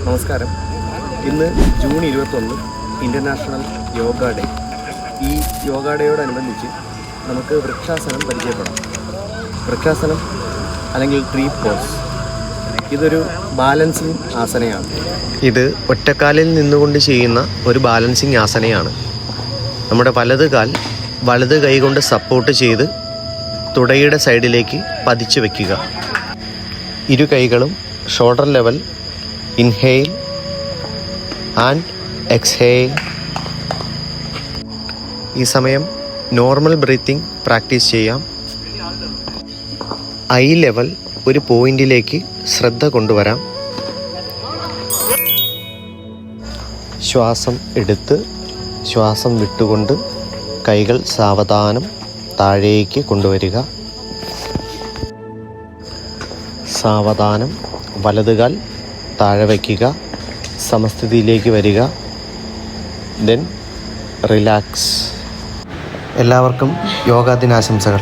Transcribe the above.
നമസ്കാരം. ഇന്ന് June 21 international yoga day. ഈ യോഗ ഡേയോടനുബന്ധിച്ച് നമുക്ക് വൃക്ഷാസനം പരിചയപ്പെടാം. വൃക്ഷാസനം അല്ലെങ്കിൽ ട്രീ പോസ് ഇതൊരു ബാലൻസിങ് ആസനയാണ്. ഇത് ഒറ്റക്കാലിൽ നിന്നുകൊണ്ട് ചെയ്യുന്ന ഒരു ബാലൻസിങ് ആസനയാണ്. നമ്മുടെ വലത് കൈ കൊണ്ട് സപ്പോർട്ട് ചെയ്ത് തുടയുടെ സൈഡിലേക്ക് പതിച്ചു വയ്ക്കുക. ഇരു കൈകളും shoulder level. Inhale and exhale. ഈ സമയം നോർമൽ ബ്രീത്തിങ് പ്രാക്ടീസ് ചെയ്യാം. ഐ ലെവൽ ഒരു പോയിന്റിലേക്ക് ശ്രദ്ധ കൊണ്ടുവരാം. ശ്വാസം എടുത്ത് ശ്വാസം വിട്ടുകൊണ്ട് കൈകൾ സാവധാനം താഴേക്ക് കൊണ്ടുവരിക. സാവധാനം വലതുകാൽ താഴെ വയ്ക്കുക. സമസ്ഥിതിയിലേക്ക് വരിക. Then relax. എല്ലാവർക്കും യോഗാ ദിനാശംസകൾ.